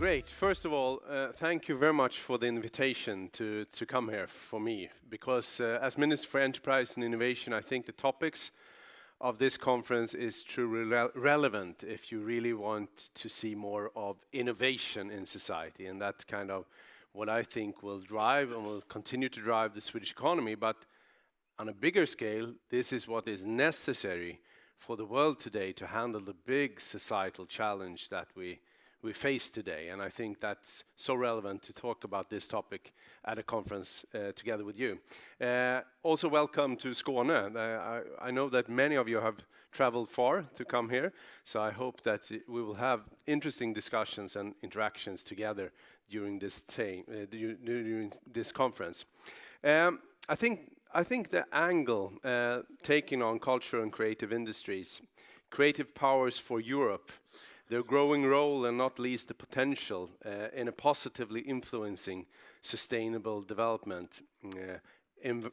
Great. First of all, thank you very much for the invitation to come here for me, because as Minister for Enterprise and Innovation, I think the topics of this conference is truly relevant if you really want to see more of innovation in society, and that's kind of what I think will drive and will continue to drive the Swedish economy. But on a bigger scale, this is what is necessary for the world today to handle the big societal challenge that we face today, and I think that's so relevant to talk about this topic at a conference together with you. Also welcome to Skåne. I know that many of you have traveled far to come here, so I hope that we will have interesting discussions and interactions together during this during this conference. I think the angle taking on culture and creative industries, creative powers for Europe, their growing role and not least the potential in a positively influencing sustainable development,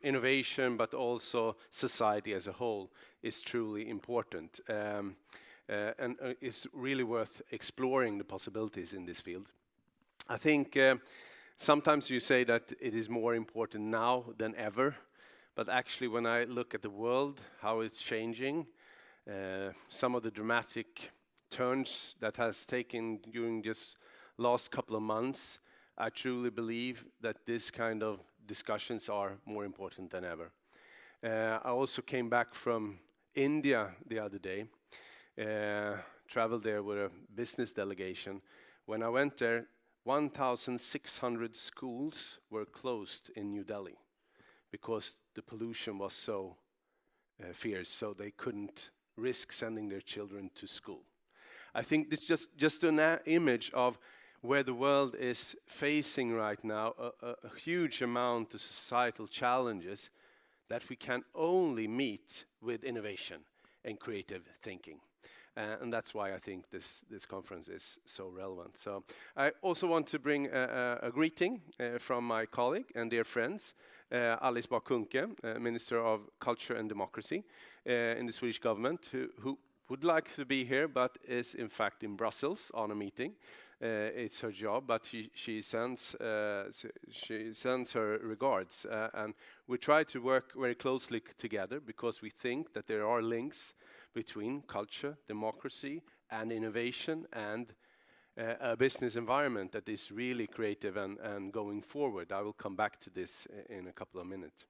innovation, but also society as a whole is truly important and is really worth exploring the possibilities in this field. I think sometimes you say that it is more important now than ever, but actually when I look at the world, how it's changing, some of the dramatic turns that has taken during this last couple of months, I truly believe that this kind of discussions are more important than ever. I also came back from India the other day, traveled there with a business delegation. When I went there, 1,600 schools were closed in New Delhi because the pollution was so fierce, so they couldn't risk sending their children to school. I think this just an image of where the world is facing right now, a huge amount of societal challenges that we can only meet with innovation and creative thinking. And that's why I think this conference is so relevant. So I also want to bring a greeting from my colleague and dear friends, Alice Bah Kuhnke, Minister of Culture and Democracy in the Swedish government, who would like to be here, but is in fact in Brussels on a meeting. It's her job, but she sends her regards, and we try to work very closely together because we think that there are links between culture, democracy, and innovation, and a business environment that is really creative and going forward. I will come back to this in a couple of minutes.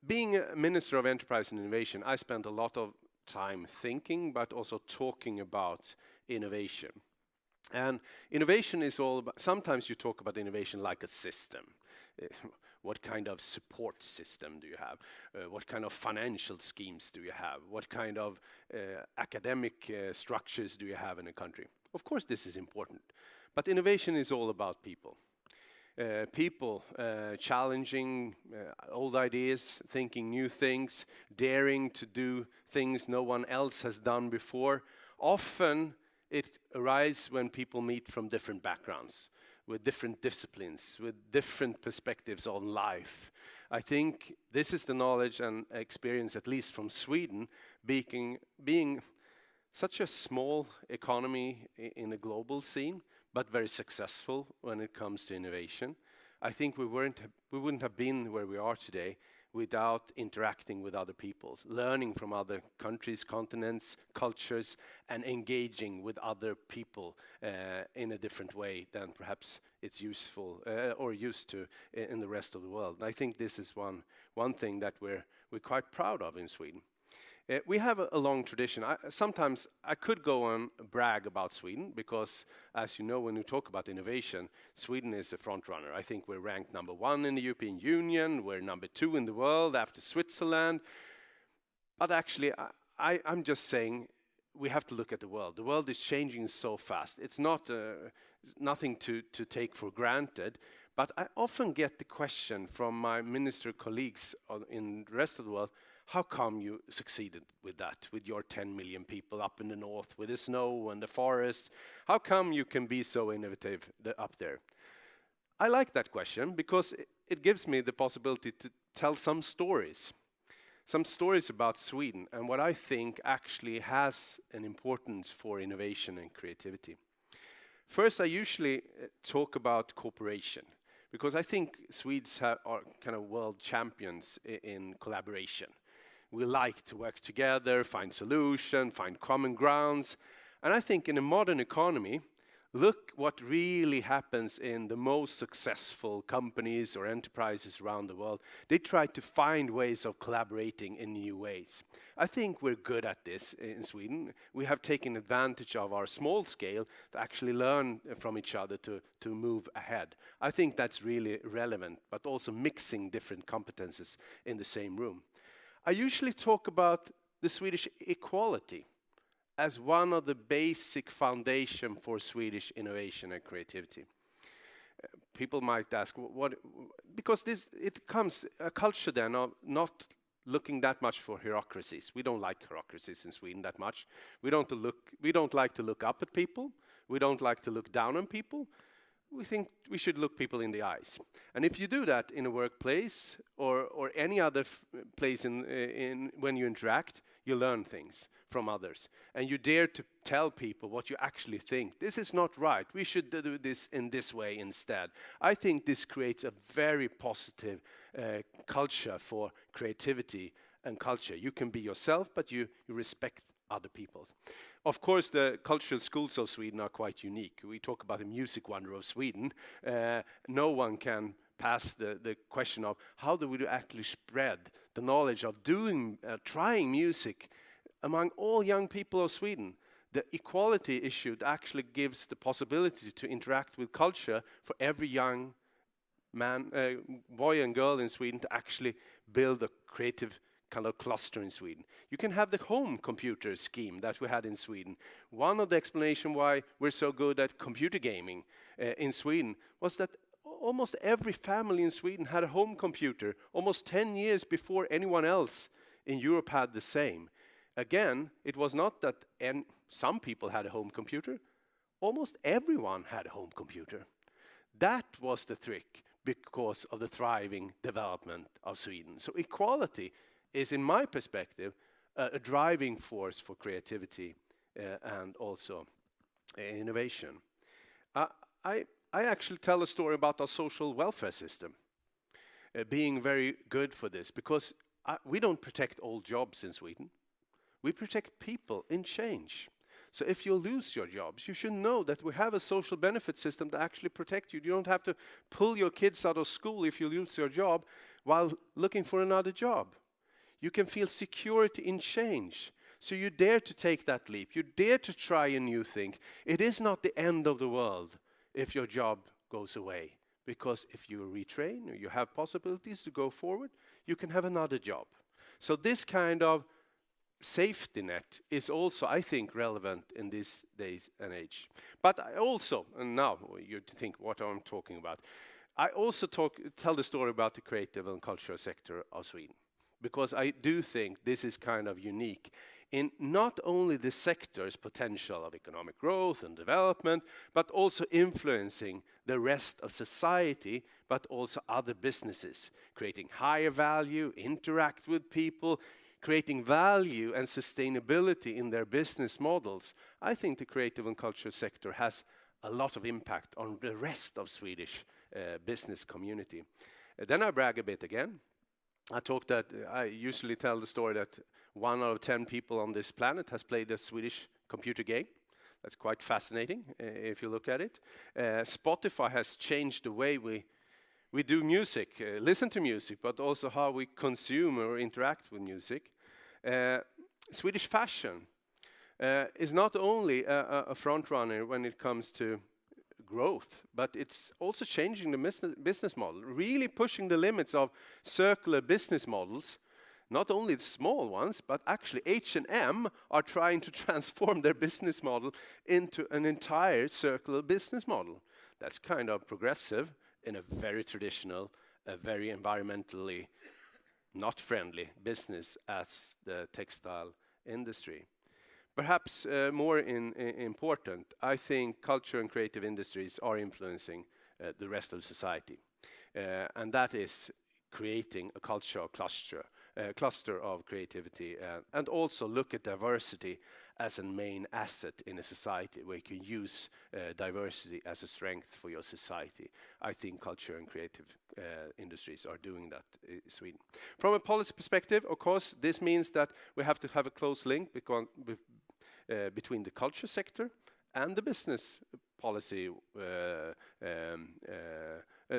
Being a Minister of Enterprise and Innovation, I spent a lot of time thinking, but also talking about innovation. And innovation is all about, sometimes you talk about innovation like a system. What kind of support system do you have? What kind of financial schemes do you have? What kind of academic structures do you have in a country? Of course this is important, but innovation is all about people. People challenging old ideas, thinking new things, daring to do things no one else has done before. Often it arises when people meet from different backgrounds, with different disciplines, with different perspectives on life. I think this is the knowledge and experience, at least from Sweden, being such a small economy in a global scene, but very successful when it comes to innovation. I think we wouldn't have been where we are today without interacting with other people, learning from other countries, continents, cultures, and engaging with other people in a different way than perhaps it's useful or used to in the rest of the world. And I think this is one thing that we're quite proud of in Sweden. We have a long tradition. Sometimes I could go and brag about Sweden because, as you know, when you talk about innovation, Sweden is a front runner. I think we're ranked #1 in the European Union. We're #2 in the world after Switzerland. But actually, I'm just saying we have to look at the world. The world is changing so fast. It's not nothing to take for granted. But I often get the question from my minister colleagues in the rest of the world, how come you succeeded with that, with your 10 million people up in the north, with the snow and the forest? How come you can be so innovative up there? I like that question because it gives me the possibility to tell some stories about Sweden and what I think actually has an importance for innovation and creativity. First, I usually talk about cooperation, because I think Swedes are kind of world champions in collaboration. We like to work together, find solutions, find common grounds. And I think in a modern economy, look what really happens in the most successful companies or enterprises around the world. They try to find ways of collaborating in new ways. I think we're good at this in Sweden. We have taken advantage of our small scale to actually learn from each other to move ahead. I think that's really relevant, but also mixing different competences in the same room. I usually talk about the Swedish equality as one of the basic foundation for Swedish innovation and creativity. People might ask, what? Because it comes a culture then of not looking that much for hierarchies. We don't like hierarchies in Sweden that much. We don't like to look up at people. We don't like to look down on people. We think we should look people in the eyes. And if you do that in a workplace or any other place in when you interact, you learn things from others. And you dare to tell people what you actually think. This is not right. We should do this in this way instead. I think this creates a very positive culture for creativity and culture. You can be yourself, but you respect other people. Of course, the cultural schools of Sweden are quite unique. We talk about the music wonder of Sweden. No one can pass the question of how do we actually spread the knowledge of trying music among all young people of Sweden. The equality issue actually gives the possibility to interact with culture for every young man, boy and girl in Sweden to actually build a creative kind of cluster in Sweden. You can have the home computer scheme that we had in Sweden. One of the explanations why we're so good at computer gaming in Sweden was that almost every family in Sweden had a home computer almost 10 years before anyone else in Europe had the same. Again, it was not that some people had a home computer. Almost everyone had a home computer. That was the trick because of the thriving development of Sweden. So equality is, in my perspective, a driving force for creativity and also innovation. I actually tell a story about our social welfare system being very good for this, because we don't protect all jobs in Sweden. We protect people in change. So if you lose your jobs, you should know that we have a social benefit system that actually protects you. You don't have to pull your kids out of school if you lose your job while looking for another job. You can feel security in change. So you dare to take that leap. You dare to try a new thing. It is not the end of the world if your job goes away. Because if you retrain or you have possibilities to go forward, you can have another job. So this kind of safety net is also, I think, relevant in these days and age. But I also, and now you think what I'm talking about, I also tell the story about the creative and cultural sector of Sweden. Because I do think this is kind of unique in not only the sector's potential of economic growth and development, but also influencing the rest of society, but also other businesses, creating higher value, interact with people, creating value and sustainability in their business models. I think the creative and cultural sector has a lot of impact on the rest of Swedish business community. Then I brag a bit again. I usually tell the story that 1 out of 10 people on this planet has played a Swedish computer game. That's quite fascinating if you look at it. Spotify has changed the way we do music, listen to music, but also how we consume or interact with music. Swedish fashion is not only a front runner when it comes to growth, but it's also changing the business model, really pushing the limits of circular business models. Not only the small ones, but actually H&M are trying to transform their business model into an entire circular business model. That's kind of progressive in a very traditional, a very environmentally not friendly business as the textile industry. Perhaps more important, I think culture and creative industries are influencing the rest of society. And that is creating a culture cluster of creativity and also look at diversity as a main asset in a society where you can use diversity as a strength for your society. I think culture and creative industries are doing that in Sweden. From a policy perspective, of course, this means that we have to have a close link between the culture sector and the business policy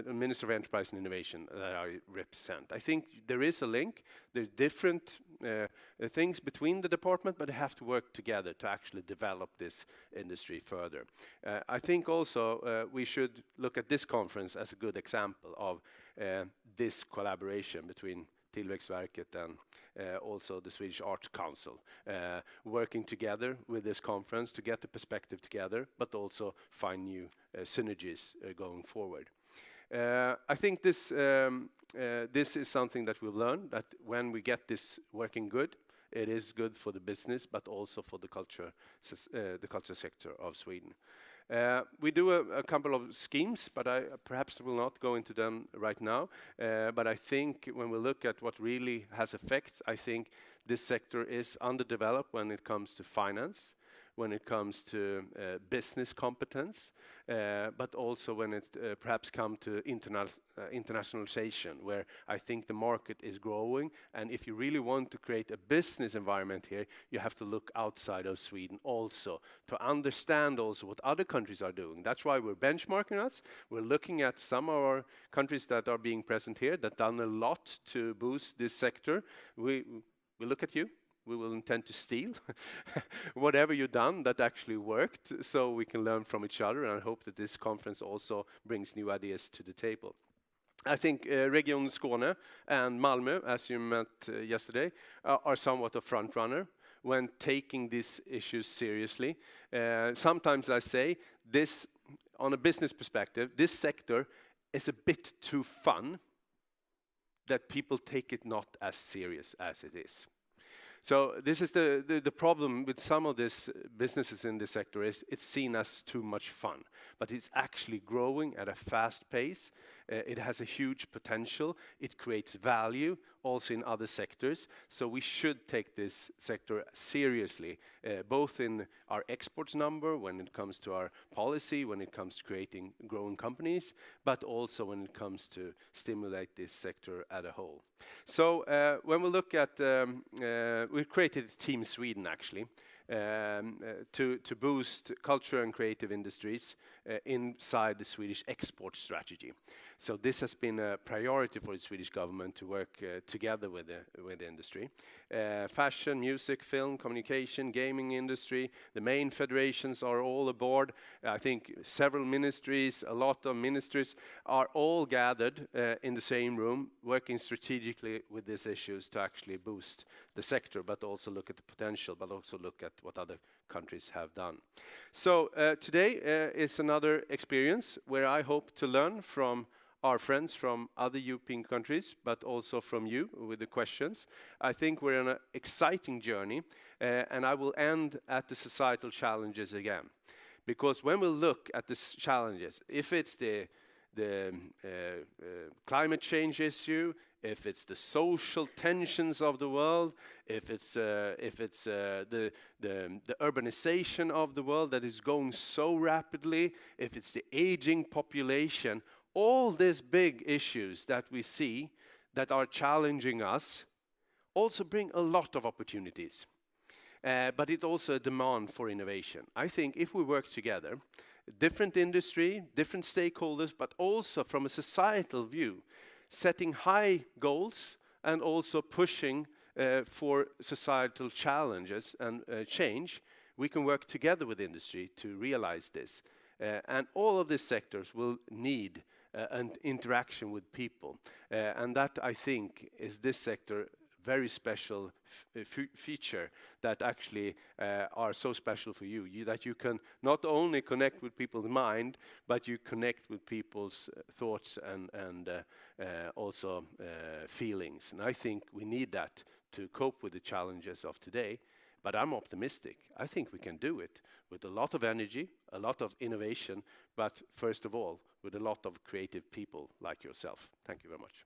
Minister of Enterprise and Innovation that I represent. I think there is a link. There are different things between the department, but they have to work together to actually develop this industry further. I think also we should look at this conference as a good example of this collaboration between Tillväxtverket and also the Swedish Arts Council, working together with this conference to get the perspective together, but also find new synergies going forward. I think this is something that we've learned, that when we get this working good, it is good for the business, but also for the culture sector of Sweden. We do a couple of schemes, but I perhaps will not go into them right now. But I think when we look at what really has effects, I think this sector is underdeveloped when it comes to finance, when it comes to business competence, but also when it perhaps come to internationalization, where I think the market is growing. And if you really want to create a business environment here, you have to look outside of Sweden also to understand also what other countries are doing. That's why we're benchmarking us. We're looking at some of our countries that are being present here that done a lot to boost this sector. We look at you. We will intend to steal whatever you've done that actually worked, so we can learn from each other, and I hope that this conference also brings new ideas to the table. I think Region Skåne and Malmö, as you met yesterday, are somewhat a front runner when taking these issues seriously. Sometimes I say this, on a business perspective, this sector is a bit too fun that people take it not as serious as it is. So this is the problem with some of these businesses in this sector is it's seen as too much fun, but it's actually growing at a fast pace. It has a huge potential. It creates value also in other sectors. So we should take this sector seriously, both in our exports number, when it comes to our policy, when it comes to creating growing companies, but also when it comes to stimulate this sector as a whole. So when we look at, we created Team Sweden actually, to boost culture and creative industries inside the Swedish export strategy. So this has been a priority for the Swedish government to work together with the industry. Fashion, music, film, communication, gaming industry, the main federations are all aboard. I think several ministries, a lot of ministries are all gathered in the same room, working strategically with these issues to actually boost the sector, but also look at the potential, but also look at what other countries have done. So today is another experience where I hope to learn from our friends from other European countries, but also from you with the questions. I think we're on an exciting journey, and I will end at the societal challenges again. Because when we look at the challenges, if it's the climate change issue, if it's the social tensions of the world, if it's the urbanization of the world that is going so rapidly, if it's the aging population, all these big issues that we see that are challenging us also bring a lot of opportunities. But it also a demand for innovation. I think if we work together, different industry, different stakeholders, but also from a societal view, setting high goals and also pushing for societal challenges and change, we can work together with industry to realize this. And all of these sectors will need an interaction with people. And that, I think, is this sector very special feature that actually are so special for you, that you can not only connect with people's mind, but you connect with people's thoughts and also feelings. And I think we need that to cope with the challenges of today. But I'm optimistic. I think we can do it with a lot of energy, a lot of innovation, but first of all, with a lot of creative people like yourself. Thank you very much.